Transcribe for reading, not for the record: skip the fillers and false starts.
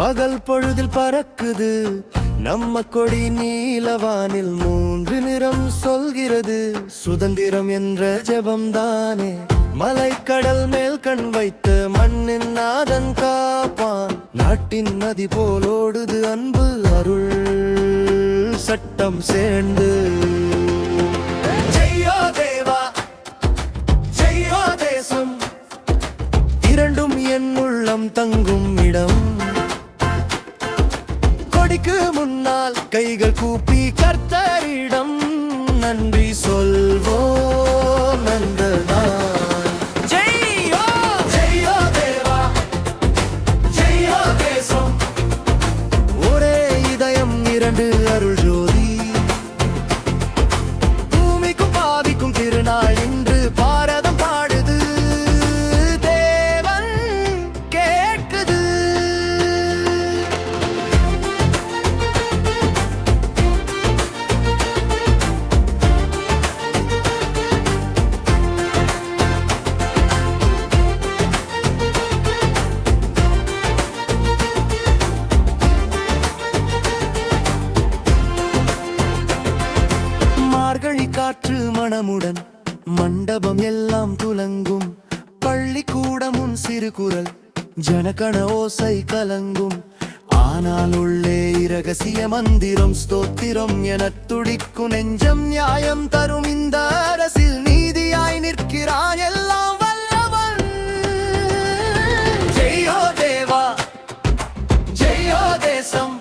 பகல் பொழுதில் பறக்குது நம்ம கொடி நீலவானில் 3 நிறம் சொல்கிறது. சுதந்திரம் என்ற ஜெபம்தானே மலைக்கடல் மேல் கண் வைத்த மண்ணின் நாதன் காப்பான். நாட்டின் நதி போலோடுது அன்பு அருள் சட்டம் சேர்ந்து. ஜெயோ தேவா ஜெயோ தேசம், இரண்டும் என் உள்ளம் தங்கும் இடம். கொடிக்கு முன்னால் கைகள் கூப்பி கர்த்தரிடம் நன்றி சொல்வோம். நன்றதான். ஜெயோ ஜெயோ தேவா ஜெயோ தேசம், ஒரே இதயம் இரண்டு அருள் ஜோதி. பூமிக்கும் பாதிக்கும் திருநாள் இன்று பாரதம் பாடுது, தேவன் கேட்குது. காற்று மணமுடன் மண்டபம் எல்லாம் துலங்கும். பள்ளிக்கூடமுன் சிறு குரல் ஜனகண ஓசை கலங்கும். ஆனால் உள்ளே இரகசிய மந்திரம் ஸ்தோத்திரம் என துடிக்கும் நெஞ்சம். நியாயம் தரும் இந்த அரசில் நீதியாய் நிற்கிறான் எல்லாம் வல்லவன். ஜெயோ தேவா ஜெயோ தேசம்,